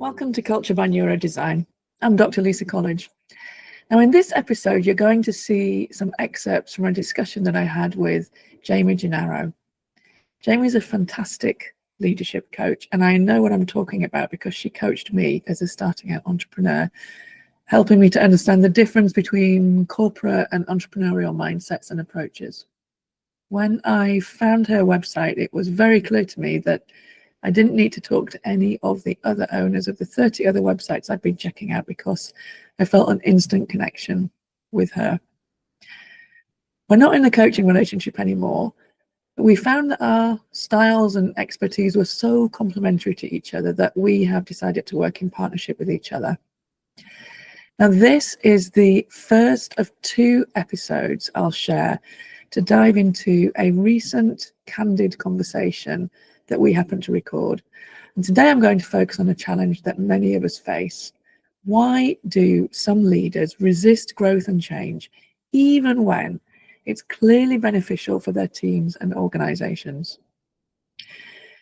Welcome to Culture by Neurodesign. I'm Dr. Lisa College. Now, in this episode, you're going to see some excerpts from a discussion that I had with Jaime Gennaro. Jaime is a fantastic leadership coach, and I know what I'm talking about because she coached me as a starting out entrepreneur, helping me to understand the difference between corporate and entrepreneurial mindsets and approaches. When I found her website, it was very clear to me that I didn't need to talk to any of the other owners of the 30 other websites I'd been checking out because I felt an instant connection with her. We're not in a coaching relationship anymore, but we found that our styles and expertise were so complementary to each other that we have decided to work in partnership with each other. Now, this is the first of 2 episodes I'll share to dive into a recent candid conversation that we happened to record. And today I'm going to focus on a challenge that many of us face. Why do some leaders resist growth and change, even when it's clearly beneficial for their teams and organizations?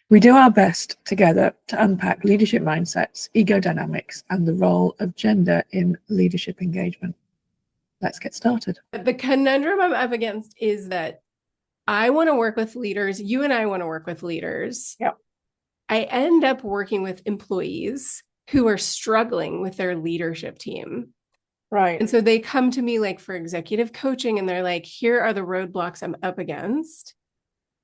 We do our best together to unpack leadership mindsets, ego dynamics, and the role of gender in leadership engagement. Let's get started. The conundrum I'm up against is that I want to work with leaders. You and I want to work with leaders. Yep. I end up working with employees who are struggling with their leadership team. Right. And so they come to me like for executive coaching and they're like, here are the roadblocks I'm up against.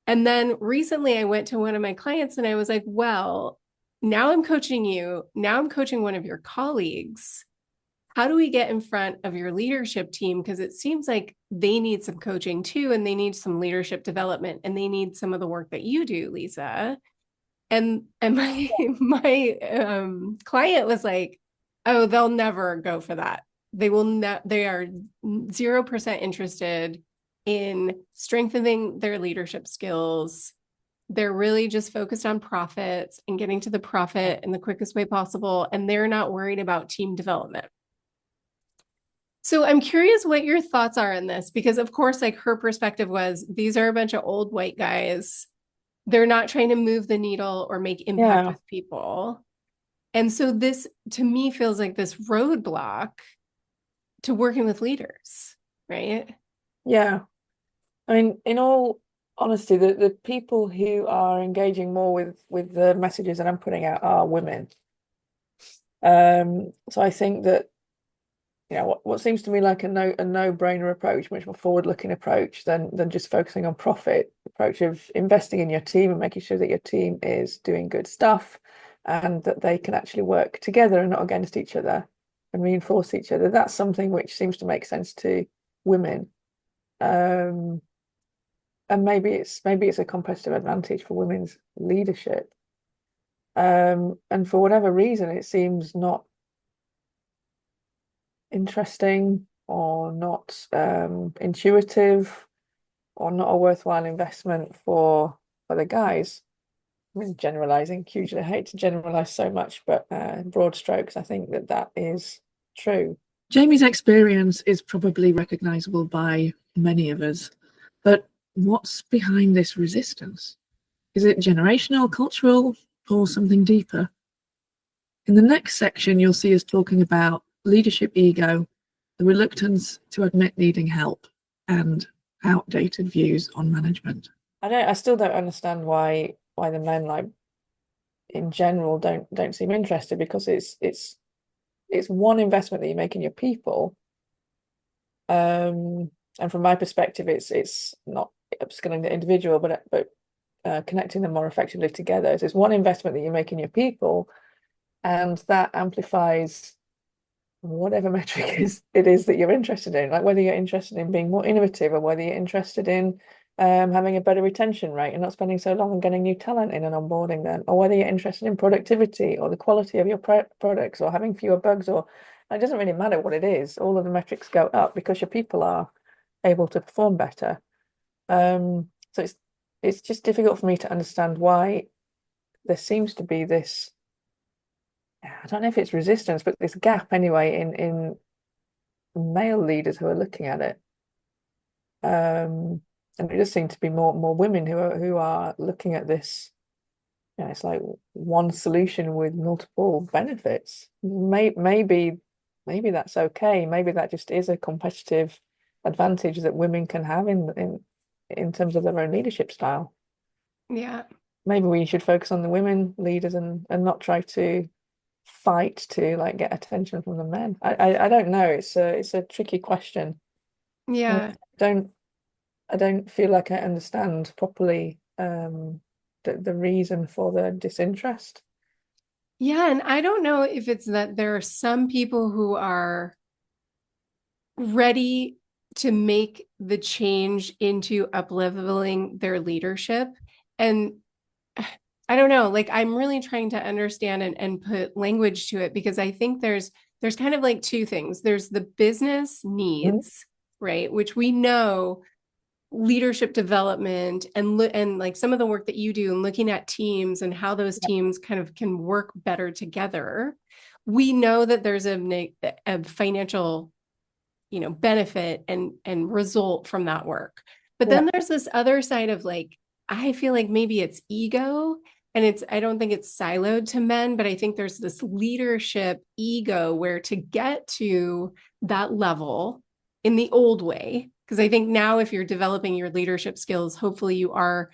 And then recently I went to one of my clients and I was like, well, now I'm coaching you. Now I'm coaching one of your colleagues. How do we get in front of your leadership team? Because it seems like they need some coaching too, and they need some leadership development, and they need some of the work that you do, Lisa. And my client was like, oh, they'll never go for that. They are 0% interested in strengthening their leadership skills. They're really just focused on profits and getting to the profit in the quickest way possible. And they're not worried about team development. So I'm curious what your thoughts are on this, because of course, like her perspective was, these are a bunch of old white guys. They're not trying to move the needle or make impact with people. And so this, to me, feels like this roadblock to working with leaders, right? Yeah. I mean, in all honesty, the people who are engaging more with the messages that I'm putting out are women. So I think that, you know, what seems to me like a no-brainer approach, much more forward-looking approach than just focusing on profit approach of investing in your team and making sure that your team is doing good stuff and that they can actually work together and not against each other and reinforce each other. That's something which seems to make sense to women. And maybe it's a competitive advantage for women's leadership. And for whatever reason, it seems not interesting or not intuitive or not a worthwhile investment for the guys. I mean, generalizing, hugely hate to generalize so much, but in broad strokes, I think that is true. Jamie's experience is probably recognizable by many of us, but what's behind this resistance? Is it generational, cultural, or something deeper? In the next section, you'll see us talking about leadership ego, the reluctance to admit needing help, and outdated views on management. I still don't understand why the men, like, in general, don't seem interested, because it's one investment that you make in your people. And from my perspective, it's not upskilling the individual, but connecting them more effectively together. So it's one investment that you make in your people, and that amplifies whatever metric it is that you're interested in, like whether you're interested in being more innovative or whether you're interested in having a better retention rate and not spending so long on getting new talent in and onboarding them, or whether you're interested in productivity or the quality of your products or having fewer bugs, or it doesn't really matter what it is. All of the metrics go up because your people are able to perform better. So it's just difficult for me to understand why there seems to be this, I don't know if it's resistance, but this gap anyway in male leaders who are looking at it. And it does seem to be more women who are looking at this it's like one solution with multiple benefits. Maybe that's okay. Maybe that just is a competitive advantage that women can have in terms of their own leadership style. Yeah. Maybe we should focus on the women leaders and not try to fight to like get attention from the men. I don't know. It's a tricky question. And Yeah. I don't feel like I understand properly the reason for the disinterest. Yeah. And I don't know if it's that there are some people who are ready to make the change into up-leveling their leadership. And I don't know, like I'm really trying to understand and put language to it because I think there's kind of like two things. There's the business Mhm. needs, right? Which we know leadership development and like some of the work that you do and looking at teams and how those Yeah. teams kind of can work better together. We know that there's a financial benefit and result from that work. But Yeah. then there's this other side of like, I feel like maybe it's ego and I don't think it's siloed to men, but I think there's this leadership ego where to get to that level in the old way, because I think now if you're developing your leadership skills, hopefully you are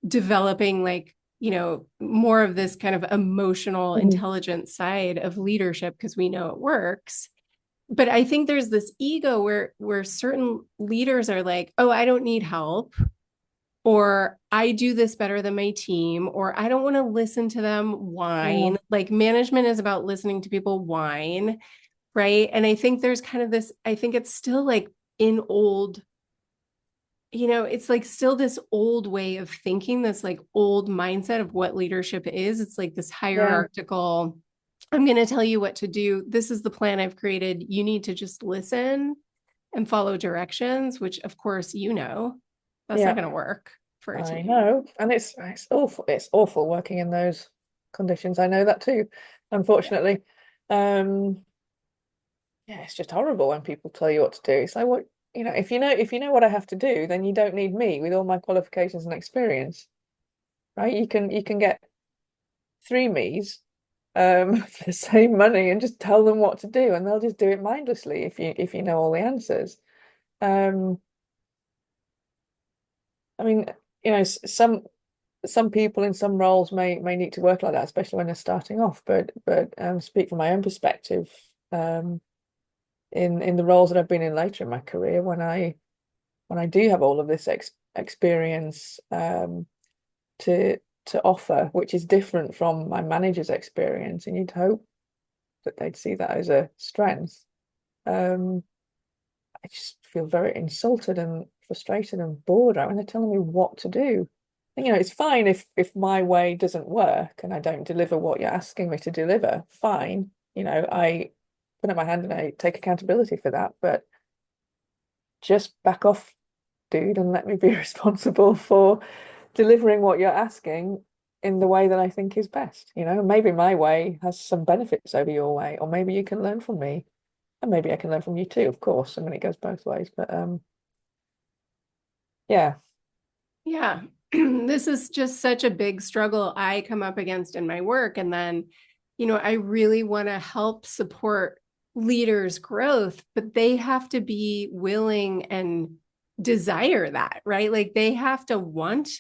developing like, more of this kind of emotional Mhm. intelligence side of leadership because we know it works. But I think there's this ego where certain leaders are like, oh, I don't need help, or I do this better than my team, or I don't want to listen to them Yeah. whine. Like management is about listening to people whine, right? And I think there's kind of this, I think it's still like in old, it's like still this old way of thinking, this like old mindset of what leadership is. It's like this Yeah. hierarchical, I'm going to tell you what to do. This is the plan I've created. You need to just listen and follow directions, which of course, that's not Yeah. going to work for a I team. know. And it's awful. It's awful working in those conditions. I know that too, unfortunately. Um, yeah, it's just horrible when people tell you what to do. It's like what if you know what I have to do, then you don't need me with all my qualifications and experience, right? You can get three me's for the same money and just tell them what to do and they'll just do it mindlessly if you know all the answers. Um, I mean, some people in some roles may need to work like that, especially when they're starting off. But speak from my own perspective, um, in the roles that I've been in later in my career, when I do have all of this experience to to offer, which is different from my manager's experience, and you'd hope that they'd see that as a strength. Um, I just feel very insulted and frustrated and bored right when they're telling me what to do. And, it's fine if my way doesn't work and I don't deliver what you're asking me to deliver. Fine, I put up my hand and I take accountability for that. But just back off, dude, and let me be responsible for delivering what you're asking in the way that I think is best. Maybe my way has some benefits over your way, or maybe you can learn from me, and maybe I can learn from you too, of course. I mean, it goes both ways. But yeah, Yeah. This is just such a big struggle I come up against in my work. And then, I really want to help support leaders' growth, but they have to be willing and desire that, right? Like they have to want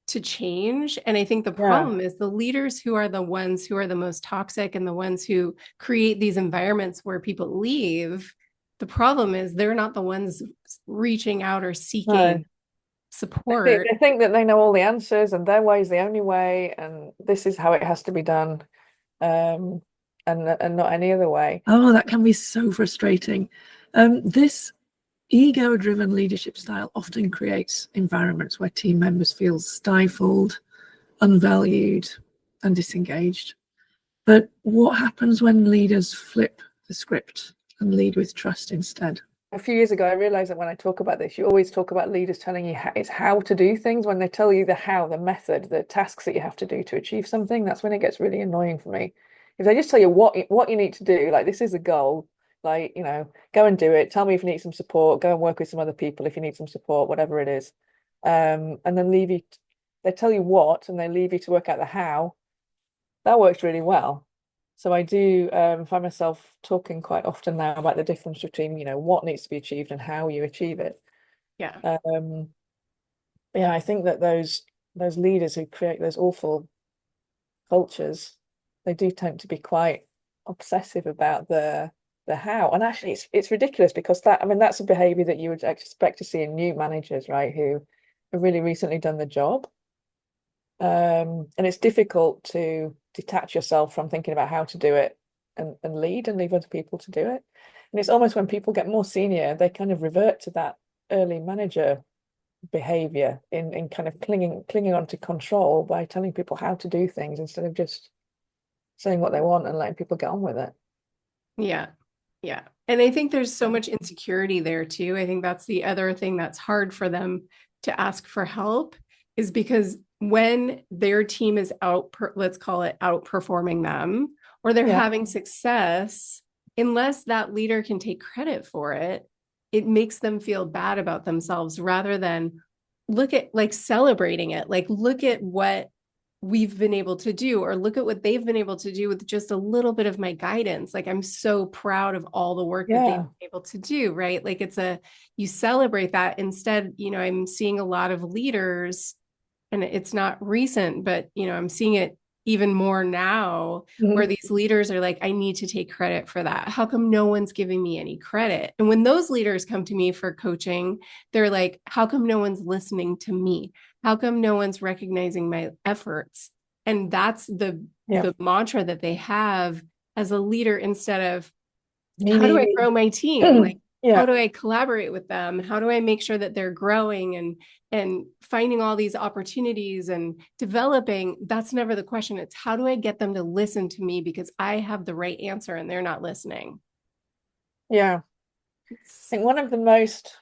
to change. And I think the yeah, problem is the leaders who are the ones who are the most toxic and the ones who create these environments where people leave. The problem is they're not the ones reaching out or no. seeking They think, support. they think that they know all the answers and their way is the only way, and this is how it has to be done, um, and not any other way. Oh, that can be so frustrating. This ego-driven leadership style often creates environments where team members feel stifled, unvalued, and disengaged. But what happens when leaders flip the script and lead with trust instead? A few years ago, I realized that when I talk about this, you always talk about leaders telling you it's how to do things. When they tell you the how, the method, the tasks that you have to do to achieve something, that's when it gets really annoying for me. If they just tell you what you need to do, like this is a goal, like go and do it. Tell me if you need some support. Go and work with some other people if you need some support, whatever it is, and then leave you. they tell you what and they leave you to work out the how, that works really well. So I do find myself talking quite often now about the difference between, what needs to be achieved and how you achieve it. Yeah. Yeah, I think that those leaders who create those awful cultures, they do tend to be quite obsessive about the how. And actually it's ridiculous because that's a behavior that you would expect to see in new managers, right, who have really recently done the job. And it's difficult to detach yourself from thinking about how to do it and lead and leave other people to do it. And it's almost when people get more senior, they kind of revert to that early manager behavior in kind of clinging on to control by telling people how to do things instead of just saying what they want and letting people get on with it. Yeah. Yeah. And I think there's so much insecurity there too. I think that's the other thing that's hard for them to ask for help, is because when their team is let's call it outperforming them, or they're Yeah. having success, unless that leader can take credit for it, it makes them feel bad about themselves rather than look at like celebrating it. Like, look at what we've been able to do, or look at what they've been able to do with just a little bit of my guidance. Like, I'm so proud of all the work that they've Yeah. been able to do, right? Like, you celebrate that. Instead, I'm seeing a lot of leaders, and it's not recent, but I'm seeing it even more now, where Mhm. these leaders are like, I need to take credit for that. How come no one's giving me any credit? And when those leaders come to me for coaching, they're like, how come no one's listening to me? How come no one's recognizing my efforts? And that's the Yeah. mantra that they have as a leader, instead of, Me, how do me, I me. grow my team? Like, how Yeah. do I collaborate with them? How do I make sure that they're growing and finding all these opportunities and developing? That's never the question. It's, how do I get them to listen to me because I have the right answer and they're not listening? Yeah. I think one of the most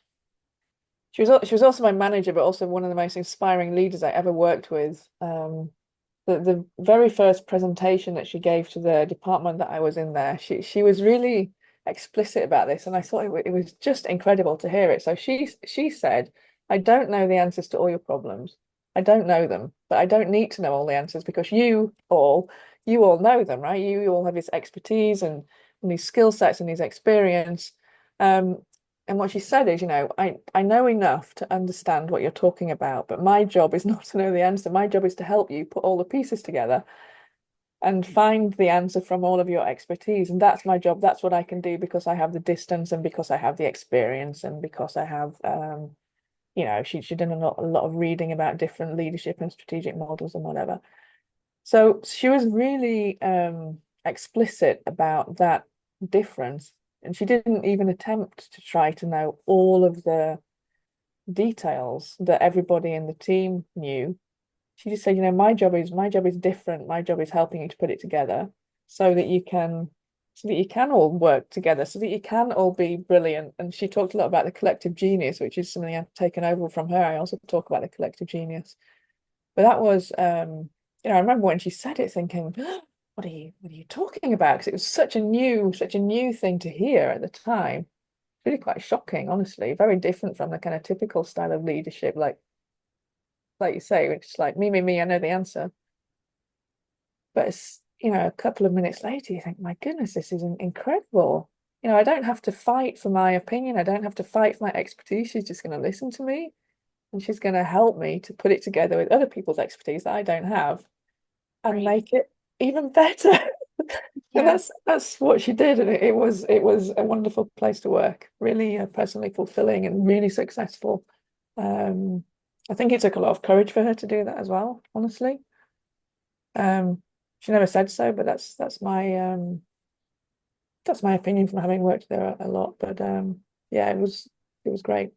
she was also my manager, but also one of the most inspiring leaders I ever worked with. The very first presentation that she gave to the department that I was in there, she was really explicit about this, and I thought it was just incredible to hear it. So she said, "I don't know the answers to all your problems. I don't know them, but I don't need to know all the answers because you all know them, right? You all have this expertise and these skill sets and these experience." Um, and what she said is, I know enough to understand what you're talking about, but my job is not to know the answer. My job is to help you put all the pieces together and find the answer from all of your expertise. And that's my job. That's what I can do because I have the distance and because I have the experience and because I have, she'd done a lot of reading about different leadership and strategic models and whatever. So she was really explicit about that difference. And she didn't even attempt to try to know all of the details that everybody in the team knew. She just said, my job is different. My job is helping you to put it together so that you can all work together, so that you can all be brilliant. And she talked a lot about the collective genius, which is something I've taken over from her. I also talk about the collective genius. But that was I remember when she said it thinking, what are you talking about? Because it was such a new thing to hear at the time. Really quite shocking, honestly. Very different from the kind of typical style of leadership, like you say, which is like me, me, me, I know the answer. But it's, a couple of minutes later, you think, my goodness, this is incredible. I don't have to fight for my opinion. I don't have to fight for my expertise. She's just going to listen to me and she's going to help me to put it together with other people's expertise that I don't have and Right. make it even better. And Yeah. that's what she did, and it was a wonderful place to work, really personally fulfilling and really successful. I think it took a lot of courage for her to do that as well, honestly. She never said so, but that's my opinion from having worked there a lot. But yeah, it was great.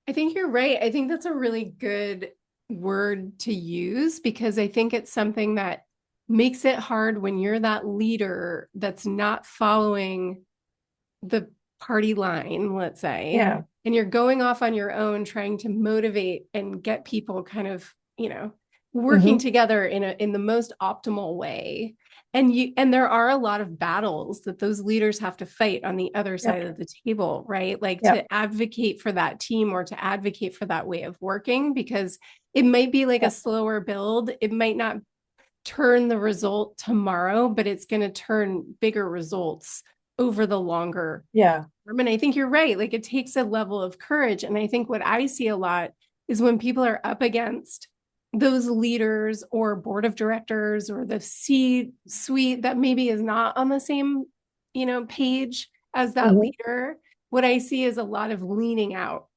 I think you're right. I think that's a really good word to use, because I think it's something that makes it hard when you're that leader that's not following the party line, let's say, Yeah. and you're going off on your own trying to motivate and get people kind of, working together in the most optimal way. And there are a lot of battles that those leaders have to fight on the other side of the table, right? Like to advocate for that team or to advocate for that way of working, because it might be like a slower build. It might not turn the result tomorrow, but it's going to turn bigger results over the longer term. And I think you're right. Like it takes a level of courage. And I think what I see a lot is when people are up against those leaders or board of directors or the C-suite that maybe is not on the same, page as that leader, what I see is a lot of leaning out,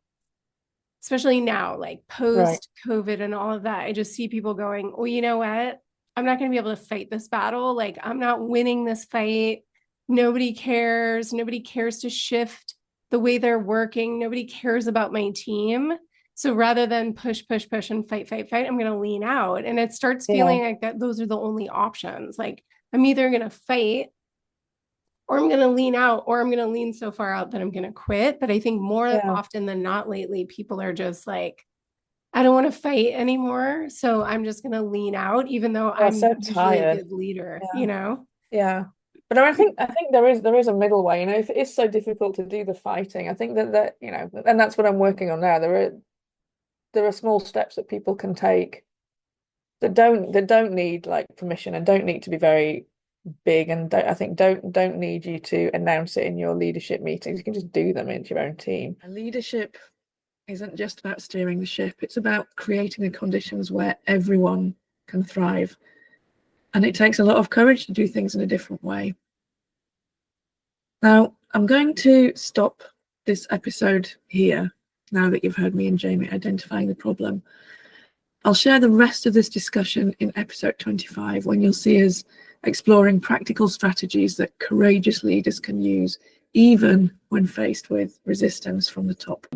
especially now, like post COVID and all of that. I just see people going, well, you know what? I'm not going to be able to fight this battle. Like I'm not winning this fight. Nobody cares. Nobody cares to shift the way they're working. Nobody cares about my team. So rather than push and fight, I'm going to lean out. And it starts feeling like that those are the only options. Like I'm either going to fight or I'm going to lean out, or I'm going to lean so far out that I'm going to quit. But I think more often than not lately, people are just like, I don't want to fight anymore. So I'm just going to lean out, even though I'm so usually tired. a good leader, Yeah. But I think there is a middle way. If it is so difficult to do the fighting, I think that and that's what I'm working on now. There are small steps that people can take that don't need like permission and don't need to be very big, and don't need you to announce it in your leadership meetings. You can just do them into your own team. And leadership isn't just about steering the ship. It's about creating the conditions where everyone can thrive. And it takes a lot of courage to do things in a different way. Now, I'm going to stop this episode here, now that you've heard me and Jamie identifying the problem. I'll share the rest of this discussion in episode 25, when you'll see us exploring practical strategies that courageous leaders can use, even when faced with resistance from the top.